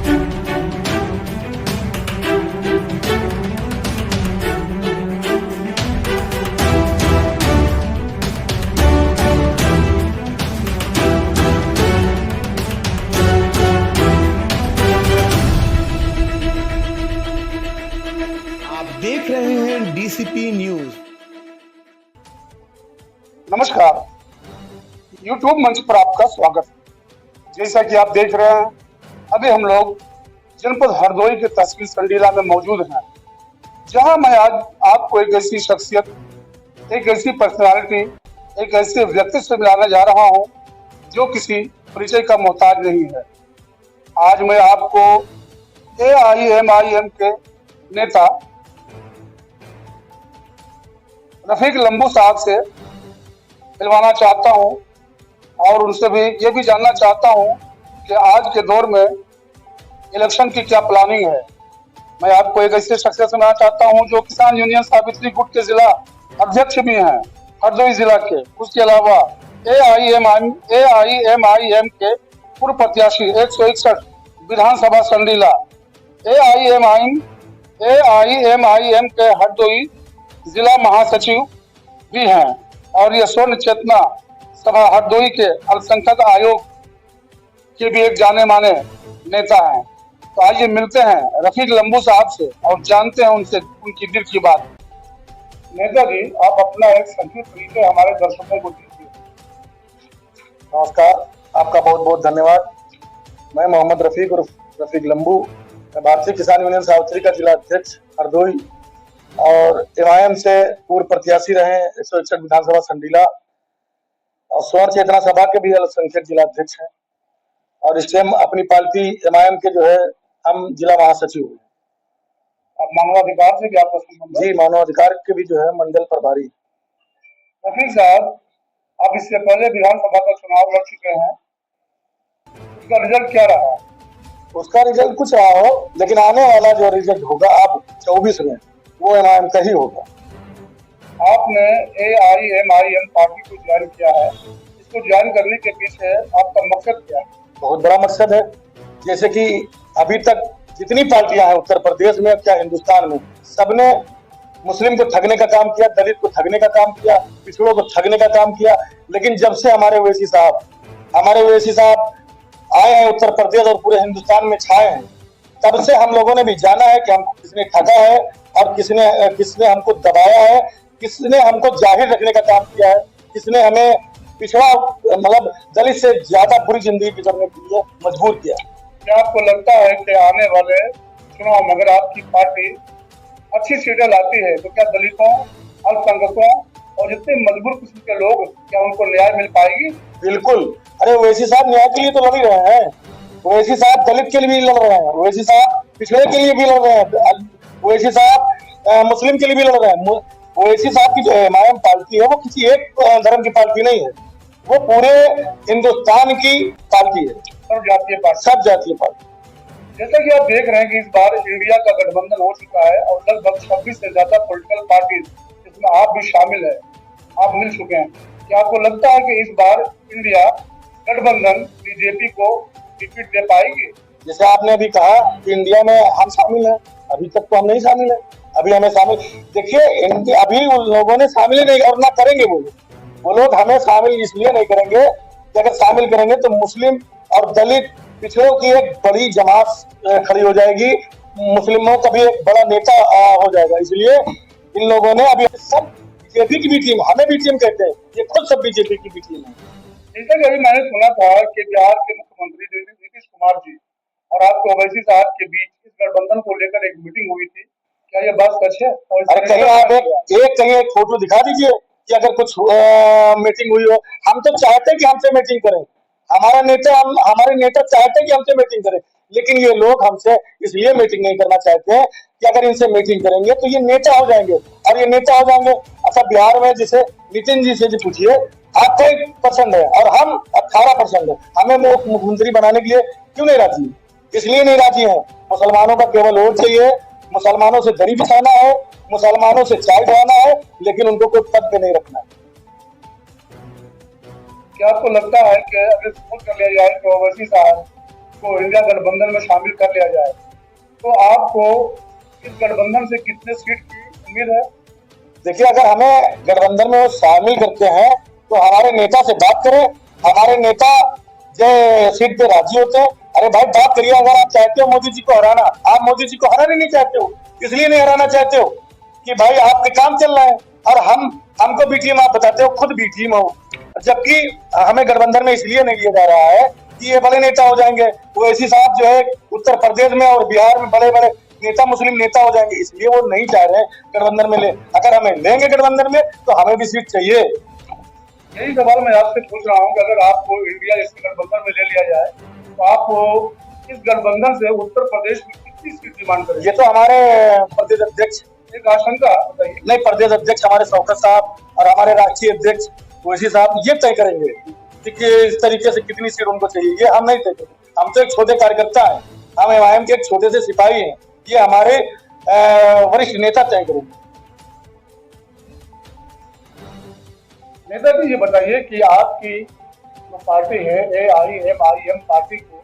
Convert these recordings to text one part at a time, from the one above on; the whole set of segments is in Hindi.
आप देख रहे हैं डीसीपी न्यूज। नमस्कार, YouTube मंच पर आपका स्वागत है। जैसा कि आप देख रहे हैं, अभी हम लोग जनपद हरदोई के तहसील संडीला में मौजूद हैं, जहां मैं आज आपको एक ऐसी शख्सियत, एक ऐसी पर्सनालिटी, एक ऐसे व्यक्ति से मिलाने जा रहा हूं जो किसी परिचय का मोहताज नहीं है। आज मैं आपको AIMIM के नेता रफीक लंबू साहब से मिलवाना चाहता हूं और उनसे भी ये भी जानना चाहता हूं कि आज के दौर में इलेक्शन की क्या प्लानिंग है। मैं आपको एक ऐसे शख्सियत से मिलना चाहता हूं जो किसान यूनियन सावित्री गुट के जिला अध्यक्ष भी हैं हरदोई जिला के। उसके अलावा AIMIM के पूर्व प्रत्याशी 161 विधानसभा संडीला, AIMIM के हरदोई जिला महासचिव भी हैं और ये स्वर्ण चेतना सभा हरदोई के अल्पसंख्यक आयोग के भी एक जाने माने नेता हैं। तो आइए मिलते हैं रफीक लंबू साहब से और जानते हैं उनसे उनकी दिल की बात। नेता जी, आप अपना एक संक्षिप्त परिचय हमारे दर्शकों को दीजिए। नमस्कार, आपका बहुत बहुत धन्यवाद। मैं मोहम्मद रफीक और रफीक लंबू, मैं भारतीय किसान यूनियन सावित्री का जिला अध्यक्ष हरदोई और MIM से पूर्व प्रत्याशी रहे 161 विधानसभा संडीला और स्वर्ण चेतना सभा के भी अल्पसंख्यक जिला अध्यक्ष हैं और इस टाइम अपनी पार्टी MIM के जो है हम जिला महासचिव हैं। आप मानवाधिकार से क्या पसंद? जी, मानवाधिकार के भी जो है मंडल प्रभारी। रफीक साहब, आप इससे पहले विधानसभा का चुनाव लड़ चुके हैं, उसका रिजल्ट क्या रहा? उसका रिजल्ट कुछ रहा हो, लेकिन आने वाला जो रिजल्ट होगा अब 24 में वो MIM का ही होगा। आपने AIMIM पार्टी को ज्वाइन किया है, इसको ज्वाइन करने के पीछे आपका मकसद क्या है? बहुत बड़ा मकसद है। जैसे कि अभी तक जितनी पार्टियां हैं उत्तर प्रदेश में, क्या हिंदुस्तान में, सबने मुस्लिम को ठगने का काम किया, दलित को ठगने का काम किया, पिछड़ों को ठगने का काम किया। लेकिन जब से हमारे ओवैसी साहब आए हैं उत्तर प्रदेश और पूरे हिंदुस्तान में छाए हैं, तब से हम लोगों ने भी जाना है कि हमको किसने ठगा है और किसने हमको दबाया है, किसने हमको जाहिर रखने का काम किया है, किसने हमें पिछड़ा मतलब दलित से ज्यादा बुरी जिंदगी गुजरने के लिए मजबूर किया। क्या आपको लगता है कि आने वाले चुनाव में अगर आपकी पार्टी अच्छी सीटें लाती है तो क्या दलितों, अल्पसंख्यकों और जितने मजबूर किस्म के लोग, क्या उनको न्याय मिल पाएगी? बिल्कुल। अरे ओवैसी साहब न्याय के लिए तो लड़ ही रहे हैं, ओवैसी साहब दलित के लिए भी लड़ रहे हैं, ओवैसी साहब पिछड़े के लिए भी लड़ रहे हैं, ओवैसी साहब मुस्लिम के लिए भी लड़ रहे हैं। ओवैसी साहब की जो MIM पार्टी है वो किसी एक धर्म की पार्टी नहीं है, वो पूरे हिंदुस्तान की पार्टी है, सब जातीय पार्टी। जैसा कि आप देख रहे हैं कि इस बार इंडिया का गठबंधन हो चुका है और लगभग 26 से ज्यादा पॉलिटिकल पार्टी, इसमें आप भी शामिल है, आप मिल चुके हैं। क्या आपको लगता है कि इस बार इंडिया गठबंधन BJP को टिकट दे पाएगी? जैसे आपने अभी कहा कि इंडिया में हम शामिल हैं, अभी तक तो हम नहीं शामिल है। अभी हमें शामिल, देखिए अभी उन लोगों ने शामिल नहीं और ना करेंगे वो लोग हमें शामिल इसलिए नहीं करेंगे कि अगर शामिल करेंगे तो मुस्लिम और दलित पिछड़ों की एक बड़ी जमात खड़ी हो जाएगी, मुस्लिमों का भी एक बड़ा नेता हो जाएगा। इसलिए इन लोगों ने अभी सब BJP की भी टीम, हमें भी टीम कहते हैं, ये खुद सब BJP की भी टीम है। जैसा कि अभी मैंने सुना था कि बिहार के मुख्यमंत्री नीतीश कुमार जी और आपके ओवैसी साहब के बीच इस गठबंधन को लेकर एक मीटिंग हुई थी, क्या ये बात सच है? अरे कहीं आप कहीं एक फोटो दिखा दीजिए कि अगर कुछ मीटिंग हुई हो। हम तो चाहते हैं कि हमसे मीटिंग करें, हमारे नेता चाहते हैं कि हमसे मीटिंग करें, लेकिन ये लोग हमसे इसलिए मीटिंग नहीं करना चाहते हैं कि अगर इनसे मीटिंग करेंगे तो ये नेता हो जाएंगे और ये नेता हो जाएंगे। अच्छा, बिहार में जिसे नितिन जी से पूछिए आपको 1% है और हम 18% है, हमें मुख्यमंत्री बनाने के लिए क्यों नहीं राजी? इसलिए नहीं राजी है, मुसलमानों का केवल वोट चाहिए, मुसलमानों से दरी बिछाना है, मुसलमानों से चाय बनाना है, लेकिन उनको कोई पद पे नहीं रखना है। क्या आपको लगता है कि अगर सपोर्ट कर लिया जाए तो ओवैसी साहब को इंडिया गठबंधन में शामिल कर लिया जाए, तो आपको इस गठबंधन से कितने सीट की उम्मीद है? देखिए, अगर हमें गठबंधन में वो शामिल करते हैं तो हमारे नेता से बात करें। हमारे नेता जो सीट पे राजी होते हैं, अरे भाई बात करिए। अगर आप चाहते हो मोदी जी को हराना, आप मोदी जी को हराना नहीं चाहते हो, इसलिए नहीं हराना चाहते हो कि भाई आपके काम चल रहा है, और हमको बी टीम आप बताते हो, खुद बी टीम हो। जबकि हमें गठबंधन में इसलिए नहीं लिया जा रहा है कि ये बड़े नेता हो जाएंगे। ओवैसी साहब जो है उत्तर प्रदेश में और बिहार में बड़े बड़े नेता, मुस्लिम नेता हो जाएंगे, इसलिए वो नहीं चाह रहे गठबंधन में ले। अगर हमें लेंगे गठबंधन में तो हमें भी सीट चाहिए। यही सवाल मैं आपसे पूछ रहा हूँ कि अगर आपको इंडिया इस गठबंधन में ले लिया जाए, तो आप इस गठबंधन से उत्तर प्रदेश में कितनी सीट डिमांड करेंगे? ये तो हमारे प्रदेश अध्यक्ष, एक आशंका बताइए। नहीं, प्रदेश अध्यक्ष हमारे शौकत साहब और हमारे राष्ट्रीय अध्यक्ष ओवैसी साहब ये तय करेंगे कि इस तरीके से कितनी सीट उनको चाहिए। ये हम नहीं तय करेंगे, हम तो एक छोटे कार्यकर्ता हैं, हम एमआईएम के एक छोटे से सिपाही हैं। ये हमारे वरिष्ठ नेता तय करेंगे। नेता जी, ये बताइए कि आपकी जो पार्टी है AIMIM पार्टी को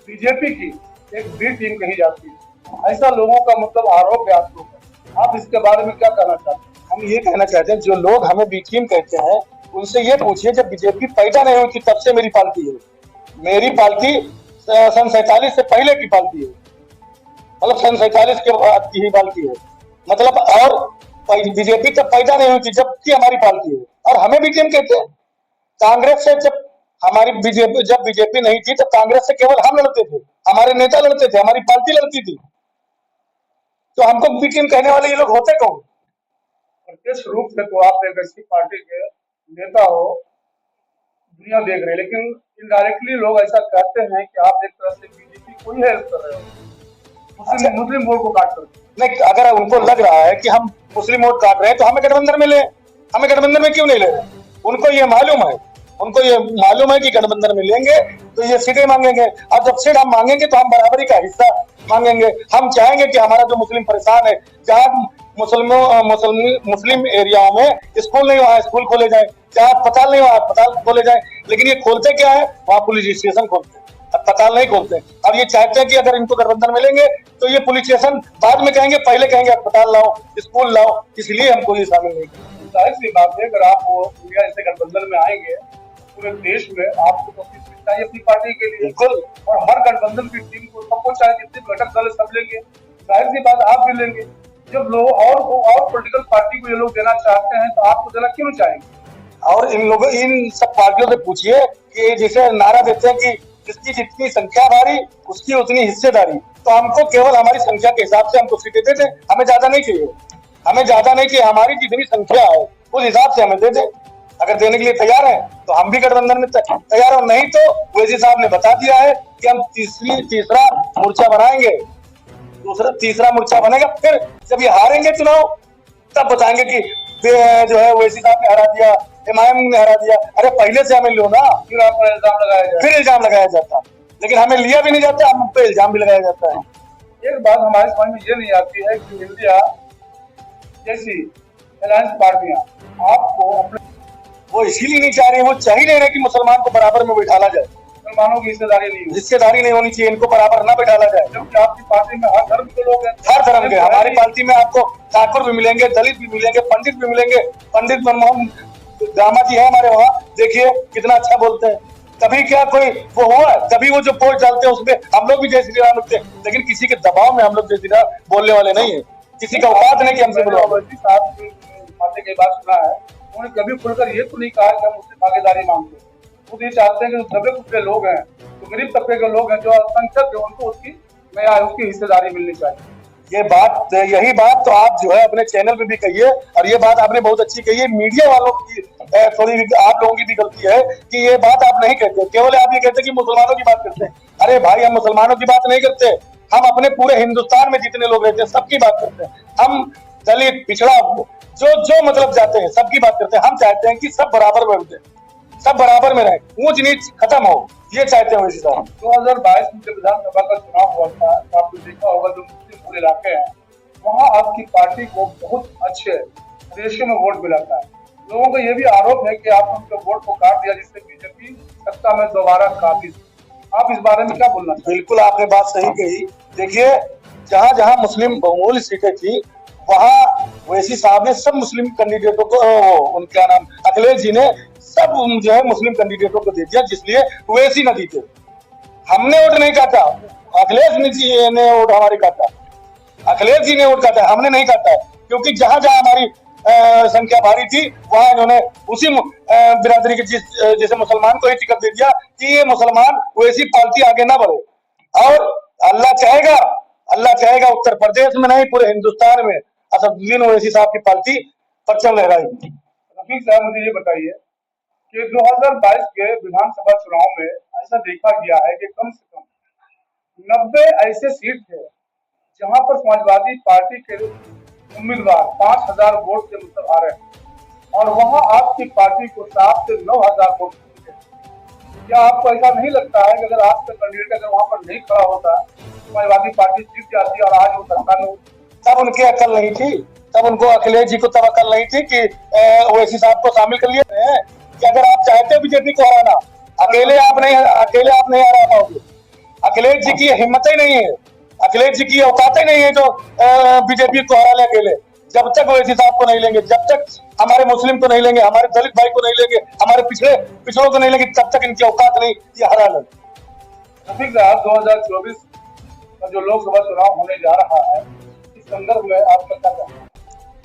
बीजेपी की एक बी टीम कही जाती है, ऐसा लोगों का मतलब आरोप है आपके ऊपर। आप इसके बारे में क्या कहना चाहते हैं? हम ये कहना चाहते हैं, जो लोग हमें बी टीम कहते हैं उनसे ये पूछिए, जब बीजेपी पैदा नहीं हुई थी तब से मेरी पार्टी है। मेरी पार्टी सन 47 से पहले की पार्टी है, मतलब सन 47 के बाद की ही पार्टी है, मतलब। और बीजेपी तब पैदा नहीं हुई थी जबकि हमारी पार्टी है, और हमें बी टीम कहते हैं। कांग्रेस से जब हमारी बीजेपी नहीं थी तब कांग्रेस से केवल हम लड़ते थे, हमारे नेता लड़ते थे, हमारी पार्टी लड़ती थी। तो हमको बी टीम कहने वाले ये लोग होते कौन? प्रत्यक्ष रूप से तो आप एक ऐसी पार्टी के नेता हो, दुनिया देख रही है, लेकिन इनडायरेक्टली लोग ऐसा कहते हैं कि आप एक तरह से बीजेपी को ही हेल्प कर रहे हो, मुस्लिम वोट को काट कर। नहीं, अगर उनको लग रहा है कि हम मुस्लिम वोट काट रहे हैं तो हमें गठबंधन में ले। हमें गठबंधन में क्यों नहीं ले? उनको ये मालूम है कि गठबंधन में लेंगे तो ये सीटें मांगेंगे, और जब सीट हम मांगेंगे तो हम बराबरी का हिस्सा मांगेंगे। हम चाहेंगे कि हमारा जो मुस्लिम परेशान है, जहाँ मुस्लिम एरिया में स्कूल नहीं वहाँ स्कूल खोले जाए, जहाँ अस्पताल नहीं वहाँ अस्पताल खोले जाए। लेकिन ये खोलते क्या है? वहाँ पुलिस स्टेशन खोलते हैं, अस्पताल नहीं खोलते। और ये चाहते हैं कि अगर इनको गठबंधन में लेंगे तो ये पुलिस स्टेशन बाद में कहेंगे, पहले कहेंगे अस्पताल लाओ, स्कूल लाओ, इसलिए हमको ये शामिल नहीं करेंगे। जाहिर सी बात है, अगर आप इंडिया ऐसे गठबंधन में आएंगे, पूरे देश में आपको तो अपनी सीट चाहिए अपनी पार्टी के लिए। बिल्कुल। और हर गठबंधन की टीम को सबको चाहे जितने घटक दल सब लेंगे, जाहिर सी बात आप भी लेंगे। जब लोग और पॉलिटिकल पार्टी को ये लोग देना चाहते हैं, तो आपको देना क्यों चाहेंगे? और इन सब पार्टियों से पूछिए कि जैसे नारा देते हैं कि जिसकी जितनी संख्या भारी उसकी उतनी हिस्सेदारी, तो हमको केवल हमारी संख्या के हिसाब से हमको सीटें दे दें, हमें ज्यादा नहीं चाहिए। हमारी जितनी संख्या है उस हिसाब से हमें दे दें। अगर देने के लिए तैयार है तो हम भी गठबंधन में तैयार हो, नहीं तो ओवैसी साहब ने बता दिया है कि हम तीसरा मोर्चा बनाएंगे। तीसरा मोर्चा बनेगा, फिर जब ये हारेंगे चुनाव तब बताएंगे कि जो है ओवैसी साहब ने हरा दिया, एमआईएम ने हरा दिया। अरे पहले से हमें लो ना, फिर आप पर इल्जाम लगाया जाता, लेकिन हमें लिया भी नहीं जाता, हम पे इल्जाम भी लगाया जाता है। एक बात हमारे समझ में ये नहीं आती है कि इंडिया जैसी अलायंस पार्टियां आपको अपने, वो इसीलिए नहीं चाह रही, वो चाह ही नहीं रहे कि मुसलमान को बराबर में बैठाला जाए। मुसलमानों की हिस्सेदारी नहीं होनी चाहिए, इनको बराबर ना बैठाला जाए। जबकि आपकी पार्टी में हर धर्म के लोग हैं, हर धर्म के। हमारी पार्टी में आपको ठाकुर भी मिलेंगे, दलित भी मिलेंगे, पंडित भी मिलेंगे। पंडित मनमोहन दामा जी है हमारे वहाँ, देखिए कितना अच्छा बोलते हैं। कभी क्या कोई वो हुआ? कभी वो जो पोस्ट डालते हैं उसमें हम लोग भी जय श्री राम लिखते हैं, लेकिन किसी के दबाव में हम लोग जय श्री राम बोलने वाले नहीं है। किसी का औकात नहीं कि हमसे बुलवाओ। साहब बातें की बात सुना है, उन्होंने कभी खुलकर ये तो नहीं कहा कि हम उससे भागीदारी मांगते हैं। वो ये चाहते हैं कि जो दबे कुचले लोग हैं, जो गरीब तबके के लोग हैं, जो अल्पसंख्यक है, उनको उसकी हिस्सेदारी मिलनी चाहिए। यही बात तो आप जो है अपने चैनल पे भी कहिए, और ये बात आपने बहुत अच्छी कही है। मीडिया वालों की थोड़ी आप लोगों की भी गलती है कि ये बात आप नहीं कहते, केवल आप ये कहते कि मुसलमानों की बात करते हैं। अरे भाई, हम मुसलमानों की बात नहीं करते, हम अपने पूरे हिंदुस्तान में जितने लोग रहते हैं सबकी बात करते हैं। हम दलित, पिछड़ा, जो मतलब जाते हैं सबकी बात करते हैं। हम चाहते हैं कि सब बराबर में रहते, सब बराबर में रहे, ऊंच नीच खत्म हो, ये चाहते हैं वैसे साहब। 2022 में जब विधानसभा का चुनाव हुआ था, तो आपने देखा होगा जो मुस्लिम इलाके हैं वहाँ आपकी पार्टी को बहुत अच्छे रेशियो में वोट मिला था। लोगों का ये भी आरोप है कि आपने उनके वोट को काट दिया, जिससे बीजेपी सत्ता में दोबारा काबिज। आप इस बारे में क्या बोलना चाहते बिल्कुल आपने बात सही कही। देखिए, जहां जहां मुस्लिम बहुमूल्य सीटें थी, वहां ओवैसी साहब ने सब मुस्लिम कैंडिडेटों को, उनका नाम अखिलेश जी ने सब जो है मुस्लिम कैंडिडेटों को दे दिया, जिसलिए ओवैसी न जीते। हमने वोट नहीं काटा, अखिलेश जी ने वोट हमारे काटा, अखिलेश जी ने वोट काटा, हमने नहीं काटा है। क्योंकि जहां जहां हमारी संख्या भारी थी, वहां इन्होंने उसी बिरादरी के जैसे मुसलमान को ही टिकट दे दिया कि ये मुसलमान वैसी पार्टी आगे ना बढ़े। और अल्लाह चाहेगा, अल्लाह चाहेगा उत्तर प्रदेश में नहीं पूरे हिंदुस्तान में असदुद्दीन ओवैसी साहब की पार्टी परचम लहराएगी। रफीक साहब, मुझे ये बताइए कि 2022 के विधानसभा चुनाव में ऐसा देखा गया है कि कम से कम 90 ऐसे सीट थे जहां पर समाजवादी पार्टी के उम्मीदवार 5000 वोट से मतलब आ रहे हैं और वहां आपकी पार्टी को 7 से 9000 वोट मिले। क्या आपको ऐसा नहीं लगता है कि अगर आपका कैंडिडेट अगर वहां पर नहीं खड़ा होता, समाजवादी पार्टी जीत जाती और आज वो सरकार में? तब उनकी अकल नहीं थी, तब उनको अखिलेश जी को तब अकल नहीं थी कि ओवैसी साहब को शामिल कर लिए हैं कि अगर आप चाहते हो बीजेपी को हराना, अकेले आप नहीं हरा पाओगे। अखिलेश जी की हिम्मत ही नहीं है, अखिलेश जी की औकात ही नहीं है जो बीजेपी को हरा ले अकेले। जब तक ओवैसी साहब को नहीं लेंगे, जब तक हमारे मुस्लिम को नहीं लेंगे, हमारे दलित भाई को नहीं लेंगे, हमारे पिछड़ों को नहीं लेंगे, तब तक इनकी औकात नहीं ये हरा लेंगे। रफीक साहब, 2024 का जो लोकसभा चुनाव होने जा रहा है, इस संदर्भ में आपका क्या कहना है?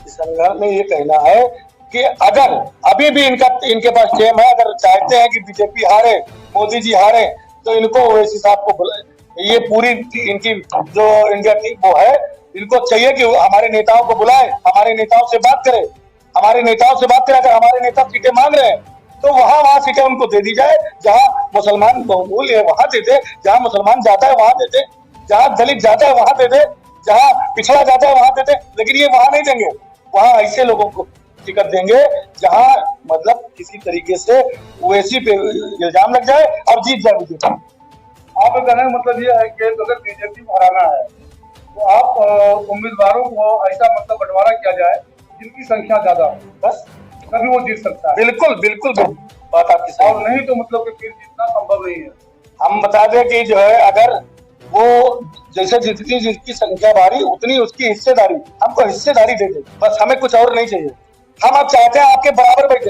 इस संदर्भ में ये कहना है कि अगर अभी भी इनके पास टेम है, अगर चाहते हैं कि बीजेपी हारे, मोदी जी हारे, तो इनको ओवैसी साहब को बुलाए। ये पूरी इनकी जो इंडिया टीम वो है, इनको चाहिए कि हमारे नेताओं को बुलाए, हमारे नेताओं से बात करे, हमारे नेताओं से बात करें। अगर हमारे नेता सीटें मांग रहे हैं तो वहां सीटें उनको दे दी जाए, जहां मुसलमान बहुमूल्य है वहां दे दे, जहां मुसलमान जाता है वहां दे दे, जहां दलित जाता है वहां दे दे, जहां पिछड़ा जाता है वहां दे दे। लेकिन ये वहां नहीं देंगे, वहां ऐसे लोगों को टिकट देंगे जहां मतलब किसी तरीके से ओवैसी पे इल्जाम लग जाए और जीत जाए बीजेपी। आपका कहने का मतलब यह है कि अगर बीजेपी को हराना है तो आप उम्मीदवारों को ऐसा मतलब बंटवारा किया जाए जिनकी संख्या ज्यादा हो, बस तभी वो जीत सकता है। बिल्कुल बिल्कुल बात आपकी सही। और नहीं तो मतलब कि फिर जीतना संभव नहीं है। हम बता दें कि जो है, अगर वो जैसे जितनी जिसकी संख्या भारी उतनी उसकी हिस्सेदारी, हमको हिस्सेदारी दे दे, बस हमें कुछ और नहीं चाहिए। हम अब चाहते हैं आपके बराबर बैठे,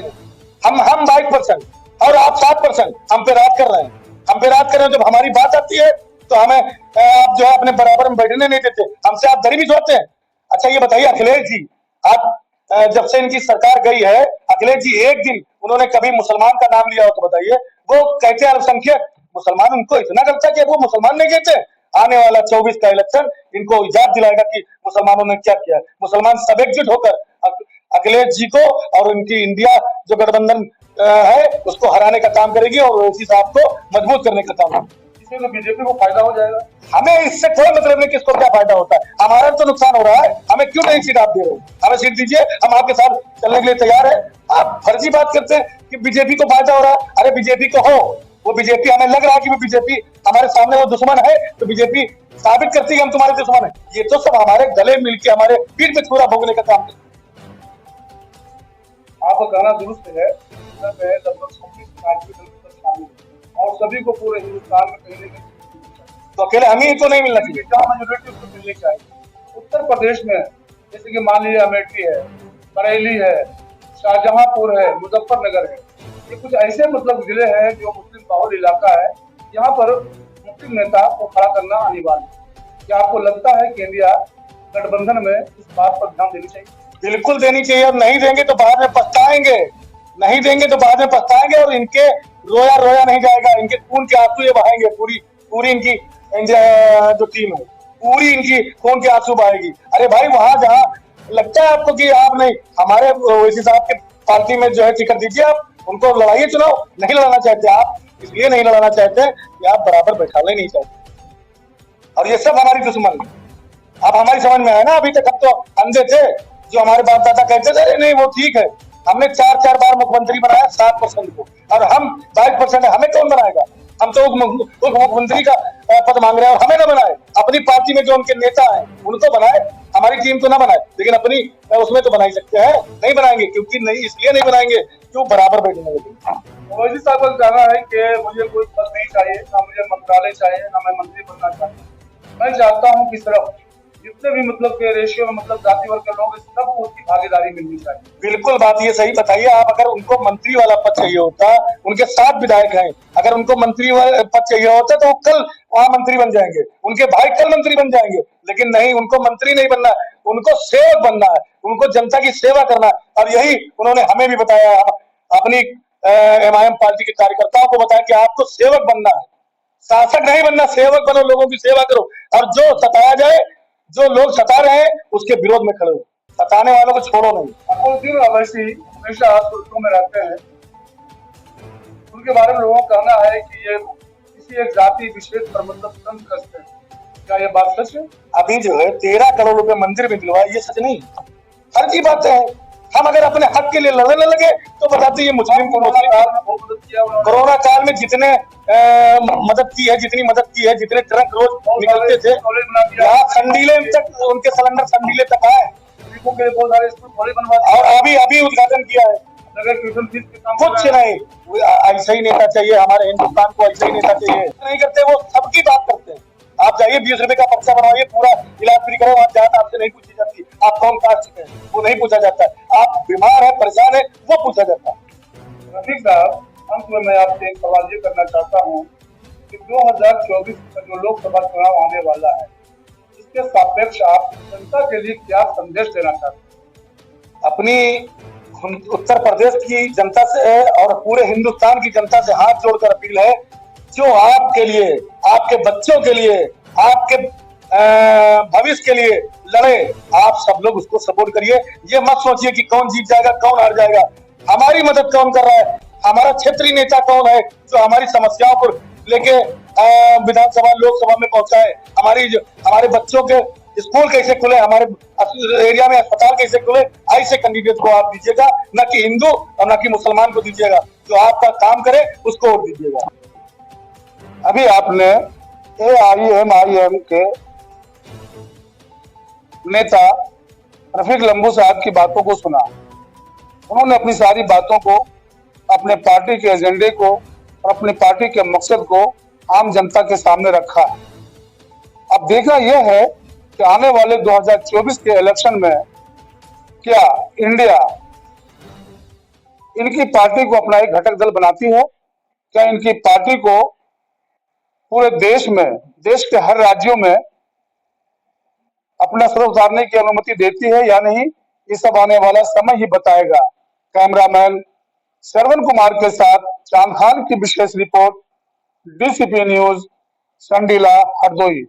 हम 22% और आप 7%, हम पे राज कर रहे हैं, हम पे राज कर रहे हैं। जब हमारी बात आती है तो हमें आप जो है अपने बराबर में बैठने नहीं देते, हमसे आप दरी भी सोचते हैं। अच्छा ये बताइए अखिलेश जी, आप जब से इनकी सरकार गई है, अखिलेश जी एक दिन उन्होंने कभी मुसलमान का नाम लिया हो तो बताइए? वो कहते हैं अल्पसंख्यक, मुसलमान उनको इतना गलता है कि वो मुसलमान नहीं कहते। आने वाला 24 का इलेक्शन इनको याद दिलाएगा कि मुसलमानों ने क्या किया। मुसलमान सब एकजुट होकर अखिलेश जी को और उनकी इंडिया जो गठबंधन है उसको हराने का काम करेगी और ओवैसी साहब को मजबूत करने का काम करेगी। इससे तो बीजेपी को फायदा हो जाएगा। हमें इससे कोई मतलब नहीं किसको क्या फायदा होता है, हमारा तो नुकसान हो रहा है। हमें क्यों नहीं सीट आप दे रहे हो? हमें सीट दीजिए, हम आपके साथ चलने के लिए तैयार है। आप फर्जी बात करते हैं कि बीजेपी को फायदा हो रहा है। अरे बीजेपी को हो, वो बीजेपी हमें लग रहा है कि वो बीजेपी हमारे सामने वो दुश्मन है, तो बीजेपी साबित करती है हम तुम्हारे दुश्मन है। ये तो सब हमारे गले मिलकर हमारे पीठ पे छुरा भोगने का काम करते। आपका कहना दुरुस्त है, लगभग 26 राज्य शामिल और सभी को पूरे हिंदुस्तान में कहीं न कहीं तो अकेले हम ही को नहीं मिलना चाहिए, जहाँ मेजोरिटी उसको मिलनी चाहिए। उत्तर प्रदेश में जैसे कि मान लीजिए अमेठी है, बरेली है, शाहजहांपुर है, मुजफ्फरनगर है, ये कुछ ऐसे मतलब जिले हैं जो मुस्लिम बाहुल इलाका है, यहाँ पर मुस्लिम नेता को खड़ा करना अनिवार्य है। क्या आपको लगता है कि इंडिया गठबंधन में इस बात पर ध्यान देनी चाहिए? बिल्कुल देनी चाहिए। और नहीं देंगे तो बाद में पछताएंगे, नहीं देंगे तो बाद में पछताएंगे और इनके रोया रोया नहीं जाएगा, इनके खून के आंसू ये बहाएंगे। पूरी इनकी जो टीम है पूरी इनकी खून के आंसू बहाएगी। अरे भाई वहां जहाँ लगता है आपको कि आप नहीं, हमारे ओवैसी साहब के पार्टी में जो है टिकट दीजिए, आप उनको लड़ाइए चुनाव। नहीं लड़ाना चाहते आप, इसलिए नहीं लड़ाना चाहते कि आप बराबर बैठाना नहीं चाहते। और ये सब हमारी दुश्मन है। अब हमारी समझ में है ना, अभी तक हम तो अंधे थे, जो हमारे बाप दादा कहते थे नहीं वो ठीक है। हमने 4 बार मुख्यमंत्री बनाया 7% को, और हम 22% है, हमें कौन बनाएगा? हम तो उप मुख्यमंत्री का पद मांग रहे हैं और हमें ना बनाए। अपनी पार्टी में जो उनके नेता हैं उनको बनाए, हमारी टीम तो ना बनाए, लेकिन अपनी उसमें तो बना ही सकते हैं। नहीं बनाएंगे क्योंकि नहीं, इसलिए नहीं बनाएंगे क्यों बराबर बैठने लगे। ओवैसी साहब का कहना है कि मुझे कोई पद नहीं चाहिए, ना मुझे मंत्रालय चाहिए, ना मैं मंत्री बनना चाहिए। मैं चाहता हूँ कि सिर्फ जितने भी मतलब के रेशियो में मतलब जाति वर्ग के लोग हैं, सबको उसकी भागीदारी मिलनी चाहिए। बिल्कुल बात ये सही बताइए आप। अगर उनको मंत्री वाला पद चाहिए होता, उनके 7 विधायक हैं, अगर उनको मंत्री वाला पद चाहिए होता तो वो कल वहां मंत्री बन जाएंगे, उनके भाई कल मंत्री बन जाएंगे। लेकिन नहीं, उनको मंत्री नहीं बनना, उनको सेवक बनना है, उनको जनता की सेवा करना है। और यही उन्होंने हमें भी बताया, अपनी MIM पार्टी के कार्यकर्ताओं को बताया कि आपको सेवक बनना है, शासक नहीं बनना, सेवक बनो, लोगों की सेवा करो। और जो सताया जाए, जो लोग सता रहे हैं उसके विरोध में खड़े हो, सताने वालों को छोड़ो नहीं। अकुलदीन ओवैसी हमेशा सुर्खियों में रहते हैं। उनके बारे में लोगों का कहना है कि ये किसी एक जाति विशेष पर मतलब तंज कसते हैं। क्या ये बात सच है? अभी जो है 13 करोड़ रुपए मंदिर में दिलवाए, ये सच नहीं? हर की बात है। हम अगर अपने हक के लिए लड़ने लगे तो बताते ये मुस्लिम को कोरोना काल में जितने मदद की है, जितनी मदद की है, जितने ट्रक रोज निकलते थे, यहाँ संडीले तक, उनके सिलेंडर संडीले तक आए, और अभी उद्घाटन किया है। कुछ नहीं, ऐसा ही नेता चाहिए हमारे हिंदुस्तान को, ऐसा ही नेता चाहिए। नहीं करते, वो सबकी बात करते हैं। आप जाइए 20 रुपए का पर्चा बनवाइए, पूरा इलाज फ्री करो, वहां जाकर आपसे नहीं पूछी जाती आप कौन काट चुके हैं, वो नहीं पूछा जाता है। आप बीमार है, परेशान है, वो पूछा जाता है। रफीक साहब, अंत में मैं आपसे एक सवाल ये करना चाहता हूँ कि 2024 का जो लोकसभा चुनाव आने वाला है, इसके सापेक्ष आप जनता के लिए क्या संदेश देना चाहते हैं? अपनी उत्तर प्रदेश की जनता से और पूरे हिंदुस्तान की जनता से हाथ जोड़कर अपील है, जो आपके लिए, आपके बच्चों के लिए, आपके भविष्य के लिए लड़े, आप सब लोग उसको सपोर्ट करिए। ये मत सोचिए कि कौन जीत जाएगा, कौन हार जाएगा। हमारी मदद कौन कर रहा है, हमारा क्षेत्रीय नेता कौन है जो हमारी समस्याओं को लेके विधानसभा लोकसभा में पहुंचाए, हमारे बच्चों के स्कूल कैसे खुले, हमारे एरिया में अस्पताल कैसे खुले, ऐसे कैंडिडेट को आप दीजिएगा, न कि हिंदू और न कि मुसलमान को दीजिएगा। जो आपका काम करे उसको वोट दीजिएगा। अभी आपने AIMIM के नेता रफीक लंबू साहब की बातों को सुना। उन्होंने अपनी सारी बातों को, अपने पार्टी के एजेंडे को और अपनी पार्टी के मकसद को आम जनता के सामने रखा। अब देखना यह है कि आने वाले 2024 के इलेक्शन में क्या इंडिया इनकी पार्टी को अपना एक घटक दल बनाती है? क्या इनकी पार्टी को पूरे देश में, देश के हर राज्यों में अपना सर उतारने की अनुमति देती है या नहीं? ये सब आने वाला समय ही बताएगा। कैमरामैन श्रवण कुमार के साथ चांद खान की विशेष रिपोर्ट, DCP न्यूज, संडीला, हरदोई।